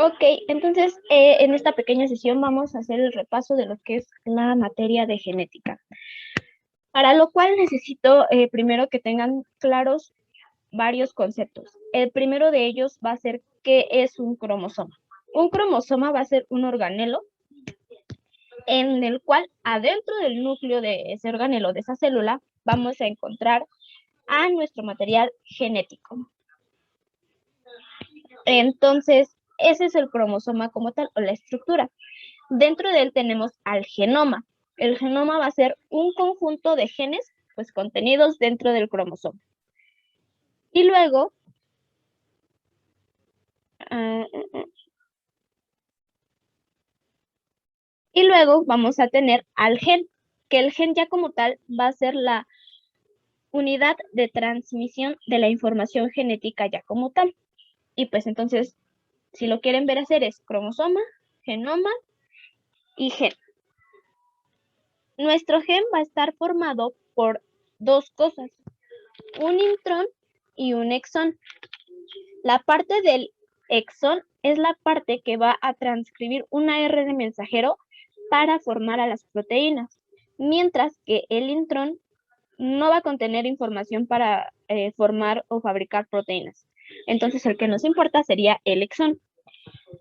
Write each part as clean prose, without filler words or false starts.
Ok, entonces en esta pequeña sesión vamos a hacer el repaso de lo que es la materia de genética. Para lo cual necesito primero que tengan claros varios conceptos. El primero de ellos va a ser qué es un cromosoma. Un cromosoma va a ser un organelo en el cual adentro del núcleo de ese organelo, de esa célula, vamos a encontrar a nuestro material genético. Entonces, ese es el cromosoma como tal, o la estructura. Dentro de él tenemos al genoma. El genoma va a ser un conjunto de genes, pues contenidos dentro del cromosoma. Y luego, vamos a tener al gen, que el gen ya como tal va a ser la unidad de transmisión de la información genética ya como tal. Y pues entonces, si lo quieren ver hacer es cromosoma, genoma y gen. Nuestro gen va a estar formado por dos cosas, un intrón y un exón. La parte del exón es la parte que va a transcribir un ARN mensajero para formar a las proteínas, mientras que el intrón no va a contener información para formar o fabricar proteínas. Entonces el que nos importa sería el exón.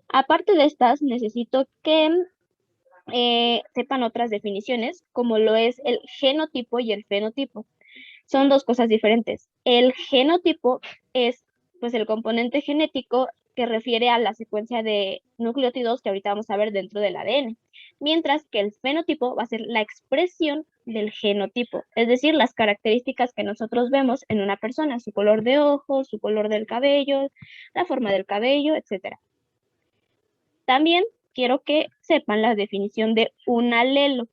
Aparte de estas, necesito que sepan otras definiciones, como lo es el genotipo y el fenotipo. Son dos cosas diferentes. El genotipo es pues el componente genético que refiere a la secuencia de nucleótidos que ahorita vamos a ver dentro del ADN, mientras que el fenotipo va a ser la expresión del genotipo, es decir, las características que nosotros vemos en una persona, su color de ojos, su color del cabello, la forma del cabello, etc. También quiero que sepan la definición de un alelo.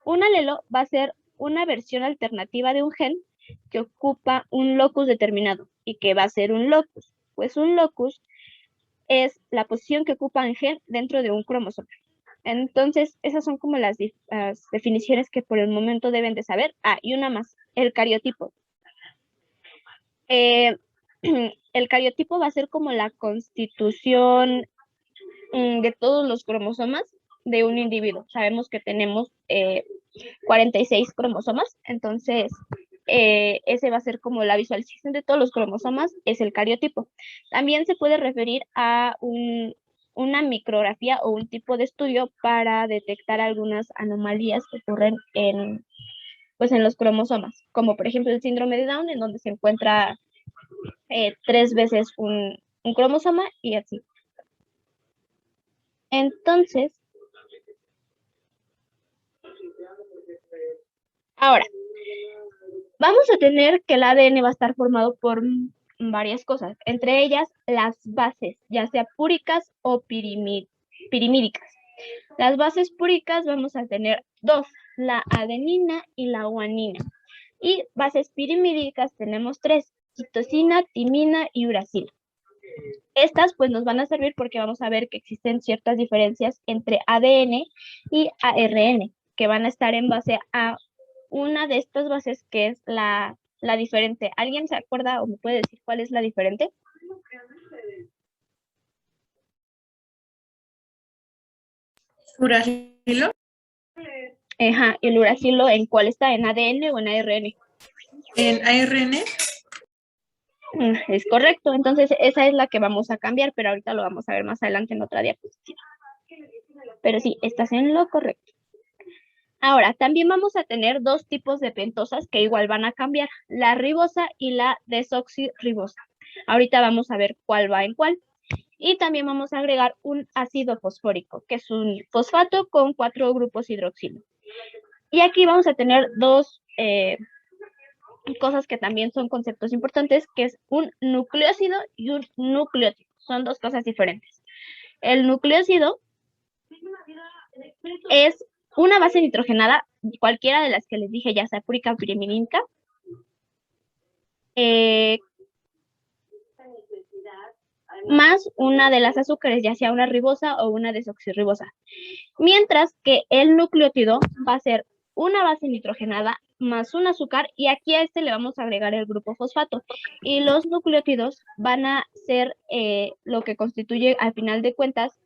Un alelo va a ser una versión alternativa de un gen que ocupa un locus determinado. ¿Y qué va a ser un locus? Pues un locus es la posición que ocupa un gen dentro de un cromosoma. Entonces, esas son como las definiciones que por el momento deben de saber. Ah, y una más, el cariotipo. El cariotipo va a ser como la constitución de todos los cromosomas de un individuo. Sabemos que tenemos 46 cromosomas, entonces ese va a ser como la visualización de todos los cromosomas, es el cariotipo. También se puede referir a una micrografía o un tipo de estudio para detectar algunas anomalías que ocurren pues en los cromosomas, como por ejemplo el síndrome de Down, en donde se encuentra 3 veces un cromosoma y así. Entonces, ahora, vamos a tener que el ADN va a estar formado por varias cosas, entre ellas las bases, ya sea púricas o pirimídicas. Las bases púricas vamos a tener dos, la adenina y la guanina. Y bases pirimídicas tenemos tres, citosina, timina y uracilo. Estas pues nos van a servir porque vamos a ver que existen ciertas diferencias entre ADN y ARN, que van a estar en base a una de estas bases que es la diferente. ¿Alguien se acuerda o me puede decir cuál es la diferente? ¿Uracilo? Ajá, el uracilo, ¿en cuál está? ¿En ADN o en ARN? ¿En ARN? Es correcto, entonces esa es la que vamos a cambiar, pero ahorita lo vamos a ver más adelante en otra diapositiva. Pero sí, estás en lo correcto. Ahora, también vamos a tener dos tipos de pentosas que igual van a cambiar, la ribosa y la desoxirribosa. Ahorita vamos a ver cuál va en cuál. Y también vamos a agregar un ácido fosfórico, que es un fosfato con 4 grupos hidroxilo. Y aquí vamos a tener dos cosas que también son conceptos importantes, que es un nucleócido y un nucleótido. Son dos cosas diferentes. El nucleócido es una base nitrogenada, cualquiera de las que les dije, ya sea púrica o pirimidínica, más una de las azúcares, ya sea una ribosa o una desoxirribosa. Mientras que el nucleótido va a ser una base nitrogenada más un azúcar, y aquí a este le vamos a agregar el grupo fosfato. Y los nucleótidos van a ser lo que constituye, al final de cuentas,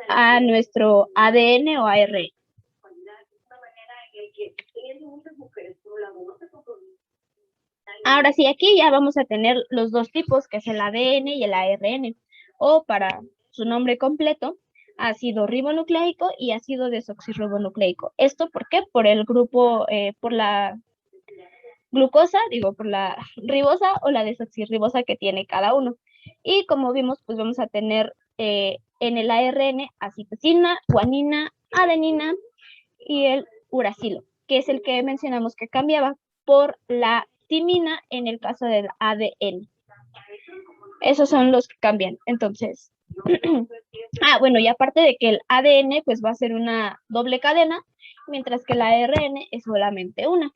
a nuestro ADN o ARN. Ahora sí, aquí ya vamos a tener los dos tipos, que es el ADN y el ARN, o para su nombre completo, ácido ribonucleico y ácido desoxirribonucleico. ¿Esto por qué? Por el grupo, por la glucosa, por la ribosa o la desoxirribosa que tiene cada uno. Y como vimos, pues vamos a tener en el ARN acitosina, guanina, adenina y el uracilo, que es el que mencionamos que cambiaba por la timina en el caso del ADN. Esos son los que cambian. Entonces, bueno, y aparte de que el ADN pues va a ser una doble cadena, mientras que el ARN es solamente una.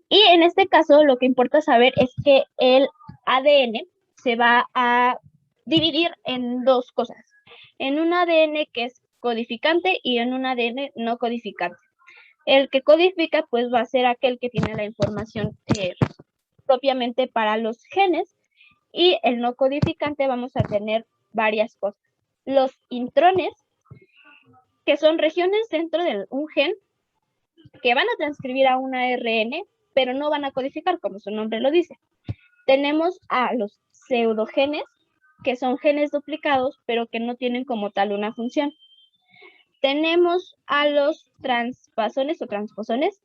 Y en este caso lo que importa saber es que el ADN se va a dividir en dos cosas, en un ADN que es codificante y en un ADN no codificante. El que codifica pues va a ser aquel que tiene la información propiamente para los genes, y el no codificante vamos a tener varias cosas. Los intrones, que son regiones dentro de un gen que van a transcribir a un ARN, pero no van a codificar, como su nombre lo dice. Tenemos a los pseudogenes, que son genes duplicados, pero que no tienen como tal una función. Tenemos a los transpasones o transposones,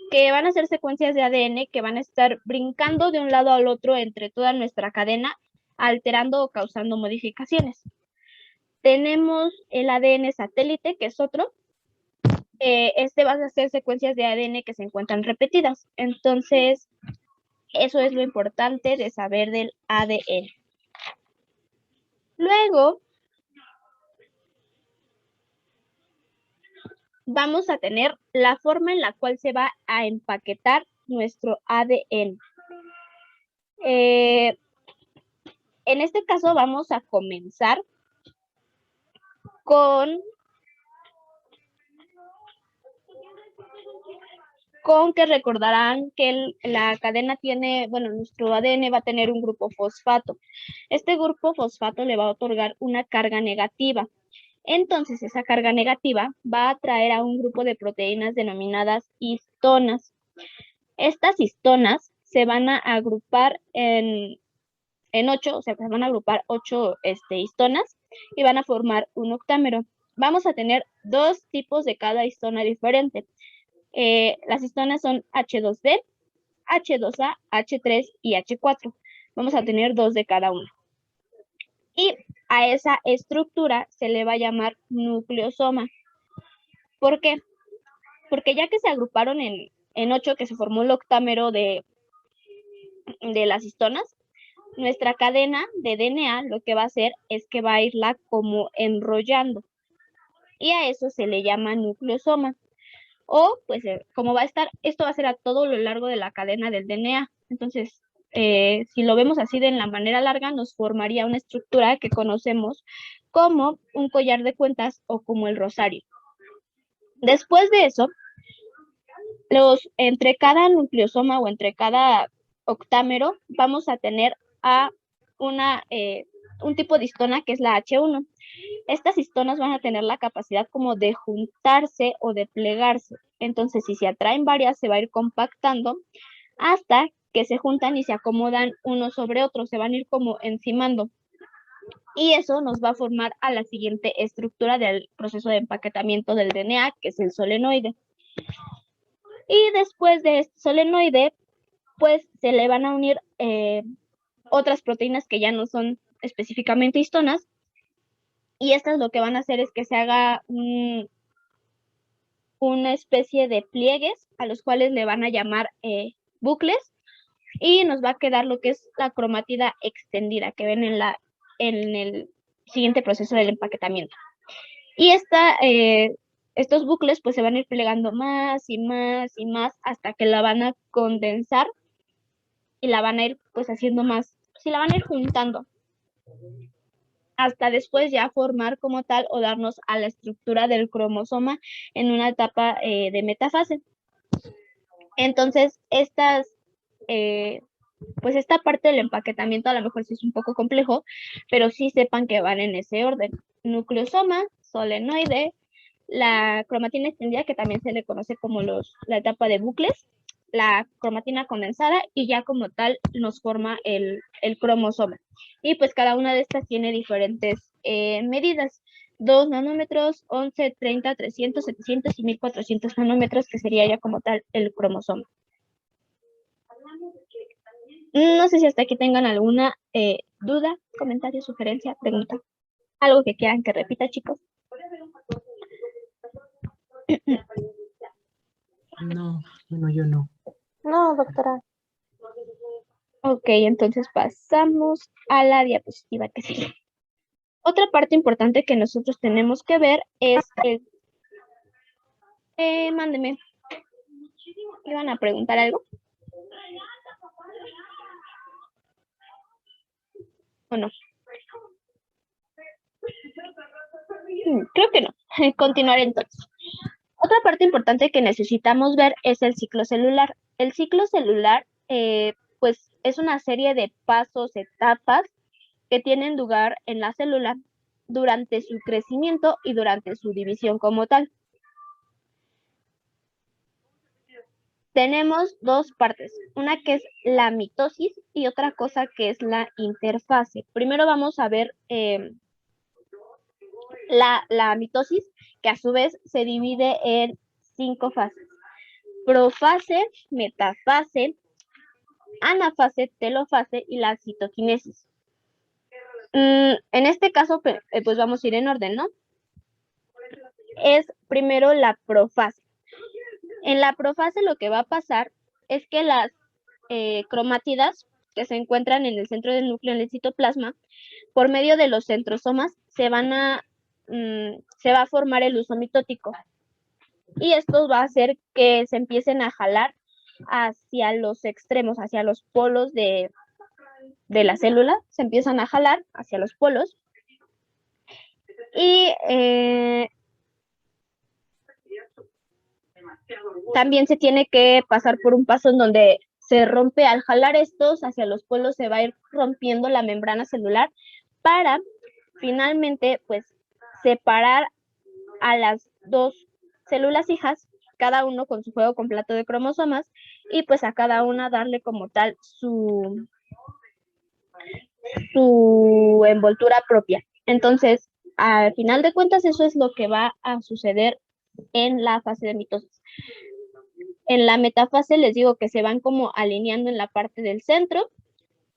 que van a ser secuencias de ADN que van a estar brincando de un lado al otro entre toda nuestra cadena, alterando o causando modificaciones. Tenemos el ADN satélite, que es otro. Este va a ser secuencias de ADN que se encuentran repetidas. Entonces, eso es lo importante de saber del ADN. Luego, vamos a tener la forma en la cual se va a empaquetar nuestro ADN. En este caso vamos a comenzar con que recordarán que la cadena tiene, nuestro ADN va a tener un grupo fosfato. Este grupo fosfato le va a otorgar una carga negativa. Entonces, esa carga negativa va a atraer a un grupo de proteínas denominadas histonas. Estas histonas se van a agrupar en 8, o sea, se van a agrupar 8 histonas y van a formar un octámero. Vamos a tener dos tipos de cada histona diferente. Las histonas son H2B, H2A, H3 y H4. Vamos a tener dos de cada una. Y a esa estructura se le va a llamar nucleosoma. ¿Por qué? Porque ya que se agruparon en 8, que se formó el octámero de las histonas, nuestra cadena de DNA lo que va a hacer es que va a irla como enrollando. Y a eso se le llama nucleosoma. O, pues, como va a estar, esto va a ser a todo lo largo de la cadena del DNA. Entonces, si lo vemos así de la manera larga, nos formaría una estructura que conocemos como un collar de cuentas o como el rosario. Después de eso, entre cada nucleosoma o entre cada octámero, vamos a tener a un tipo de histona que es la H1. Estas histonas van a tener la capacidad como de juntarse o de plegarse. Entonces, si se atraen varias, se va a ir compactando hasta que se juntan y se acomodan uno sobre otro, se van a ir como encimando. Y eso nos va a formar a la siguiente estructura del proceso de empaquetamiento del DNA, que es el solenoide. Y después de este solenoide, pues se le van a unir otras proteínas que ya no son específicamente histonas, y estas lo que van a hacer es que se haga una especie de pliegues a los cuales le van a llamar bucles, y nos va a quedar lo que es la cromatida extendida que ven en el siguiente proceso del empaquetamiento. Y estos bucles pues se van a ir plegando más y más y más hasta que la van a condensar y la van a ir pues haciendo más, sí, la van a ir juntando. hasta después ya formar como tal o darnos a la estructura del cromosoma en una etapa de metafase. Entonces, pues esta parte del empaquetamiento a lo mejor sí es un poco complejo, pero sí sepan que van en ese orden. Nucleosoma, solenoide, la cromatina extendida, que también se le conoce como la etapa de bucles, la cromatina condensada y ya como tal nos forma el cromosoma. Y pues cada una de estas tiene diferentes medidas. 2 nanómetros, 11, 30, 300, 700 y 1400 nanómetros, que sería ya como tal el cromosoma. No sé si hasta aquí tengan alguna duda, comentario, sugerencia, pregunta. Algo que quieran que repita, chicos. No, bueno, yo no. No, doctora. Ok, entonces pasamos a la diapositiva que sigue. Otra parte importante que nosotros tenemos que ver es el... mándeme. ¿Iban a preguntar algo? ¿O no? Creo que no. Continuaré entonces. Otra parte importante que necesitamos ver es el ciclo celular. El ciclo celular, pues, es una serie de pasos, etapas que tienen lugar en la célula durante su crecimiento y durante su división como tal. Tenemos dos partes, una que es la mitosis y otra cosa que es la interfase. Primero vamos a ver la mitosis, que a su vez se divide en 5 fases: profase, metafase, anafase, telofase y la citoquinesis. En este caso, pues vamos a ir en orden, ¿no? Es primero la profase. En la profase lo que va a pasar es que las cromátidas que se encuentran en el centro del núcleo en el citoplasma, por medio de los centrosomas, se va a formar el uso mitótico. Y esto va a hacer que se empiecen a jalar hacia los extremos, hacia los polos de la célula, se empiezan a jalar hacia los polos. Y también se tiene que pasar por un paso en donde se rompe, al jalar estos hacia los polos, se va a ir rompiendo la membrana celular para finalmente, pues, separar a las dos células hijas, cada uno con su juego completo de cromosomas, y pues a cada una darle como tal su envoltura propia. Entonces, al final de cuentas, eso es lo que va a suceder en la fase de mitosis. En la metafase les digo que se van como alineando en la parte del centro.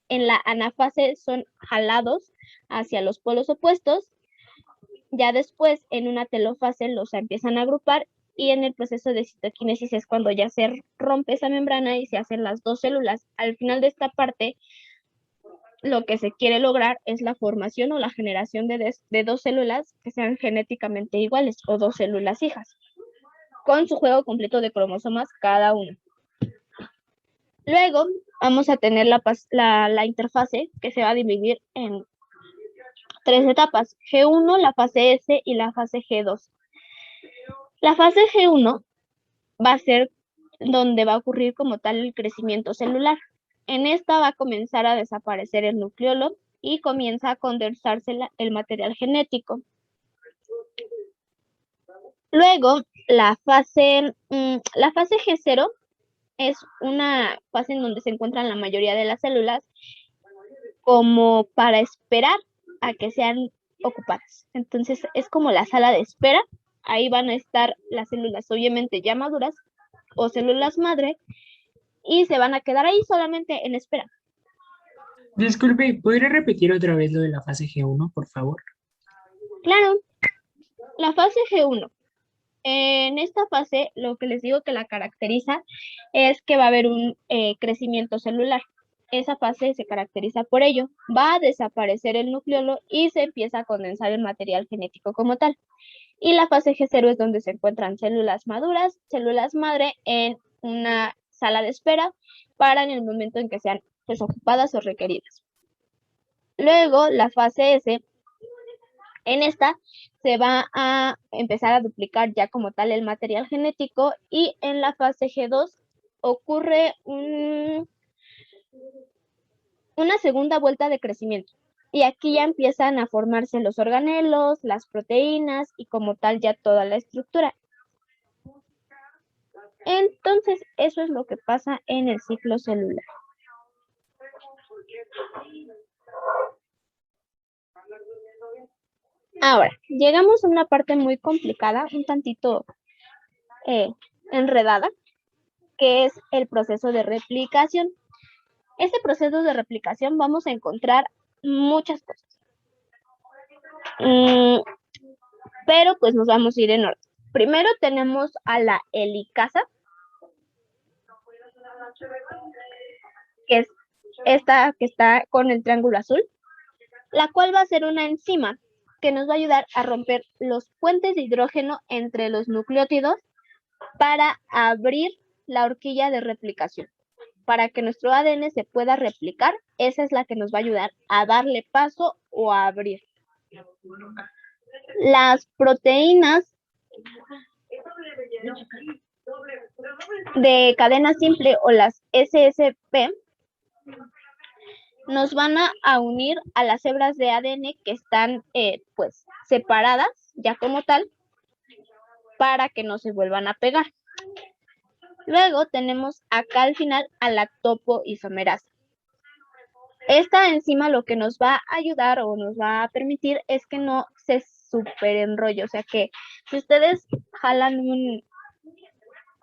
En la anafase son jalados hacia los polos opuestos. Ya después, en una telofase, los empiezan a agrupar, y en el proceso de citoquinesis es cuando ya se rompe esa membrana y se hacen las dos células. Al final de esta parte, lo que se quiere lograr es la formación o la generación de dos células que sean genéticamente iguales, o dos células hijas, con su juego completo de cromosomas cada una. Luego vamos a tener la interfase, que se va a dividir en 3 etapas: G1, la fase S y la fase G2. La fase G1 va a ser donde va a ocurrir como tal el crecimiento celular. En esta va a comenzar a desaparecer el nucleolo y comienza a condensarse el material genético. Luego, la fase G0 es una fase en donde se encuentran la mayoría de las células, como para esperar a que sean ocupadas. Entonces, es como la sala de espera. Ahí van a estar las células obviamente ya maduras o células madre, y se van a quedar ahí solamente en espera. Disculpe, ¿podría repetir otra vez lo de la fase G1, por favor? Claro, la fase G1. En esta fase, lo que les digo que la caracteriza es que va a haber un crecimiento celular. Esa fase se caracteriza por ello. Va a desaparecer el nucleolo y se empieza a condensar el material genético como tal. Y la fase G0 es donde se encuentran células maduras, células madre, en una sala de espera para en el momento en que sean, pues, ocupadas o requeridas. Luego, la fase S En esta se va a empezar a duplicar ya como tal el material genético y en la fase G2 ocurre una segunda vuelta de crecimiento. Y aquí ya empiezan a formarse los organelos, las proteínas y como tal ya toda la estructura. Entonces, eso es lo que pasa en el ciclo celular. Ahora, llegamos a una parte muy complicada, un tantito enredada, que es el proceso de replicación. Este proceso de replicación vamos a encontrar muchas cosas. Pero pues nos vamos a ir en orden. Primero tenemos a la helicasa, que es esta que está con el triángulo azul, la cual va a ser una enzima que nos va a ayudar a romper los puentes de hidrógeno entre los nucleótidos para abrir la horquilla de replicación. Para que nuestro ADN se pueda replicar, esa es la que nos va a ayudar a darle paso o a abrir. Las proteínas de cadena simple o las SSP nos van a unir a las hebras de ADN que están pues separadas ya como tal para que no se vuelvan a pegar. Luego tenemos acá al final a la topoisomerasa. Esta enzima lo que nos va a ayudar o nos va a permitir es que no se superenrolle, o sea que si ustedes jalan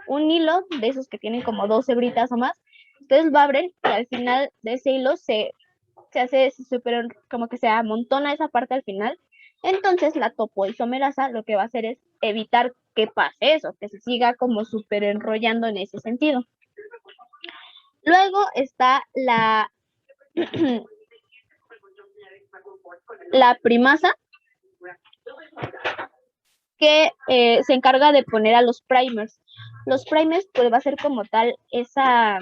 un hilo de esos que tienen como 2 hebritas o más, ustedes lo abren y al final de ese hilo se hace super, como que se amontona esa parte al final. Entonces la topoisomerasa lo que va a hacer es evitar que pase eso, que se siga como super enrollando en ese sentido. Luego está la primasa, que se encarga de poner a los primers. Los primers pues va a ser como tal esa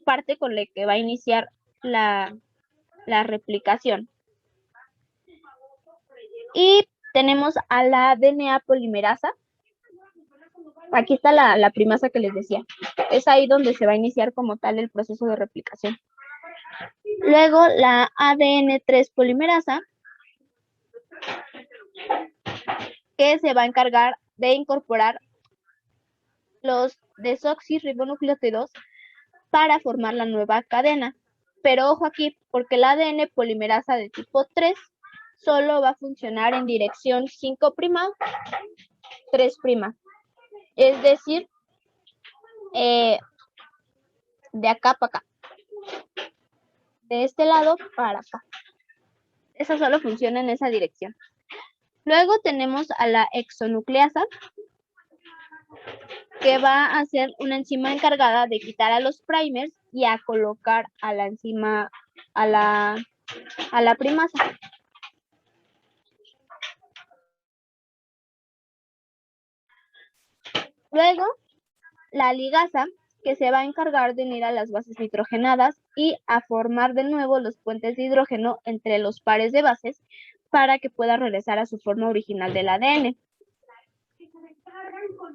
parte con la que va a iniciar la replicación. Y tenemos a la DNA polimerasa. Aquí está la primasa que les decía. Es ahí donde se va a iniciar como tal el proceso de replicación. Luego la ADN3 polimerasa, que se va a encargar de incorporar los desoxirribonucleótidos para formar la nueva cadena. Pero ojo aquí, porque la ADN polimerasa de tipo 3 solo va a funcionar en dirección 5', 3'. Es decir, de acá para acá. De este lado para acá. Eso solo funciona en esa dirección. Luego tenemos a la exonucleasa, que va a ser una enzima encargada de quitar a los primers y a colocar a la enzima, a la primasa. Luego, la ligasa, que se va a encargar de unir a las bases nitrogenadas y a formar de nuevo los puentes de hidrógeno entre los pares de bases para que pueda regresar a su forma original del ADN.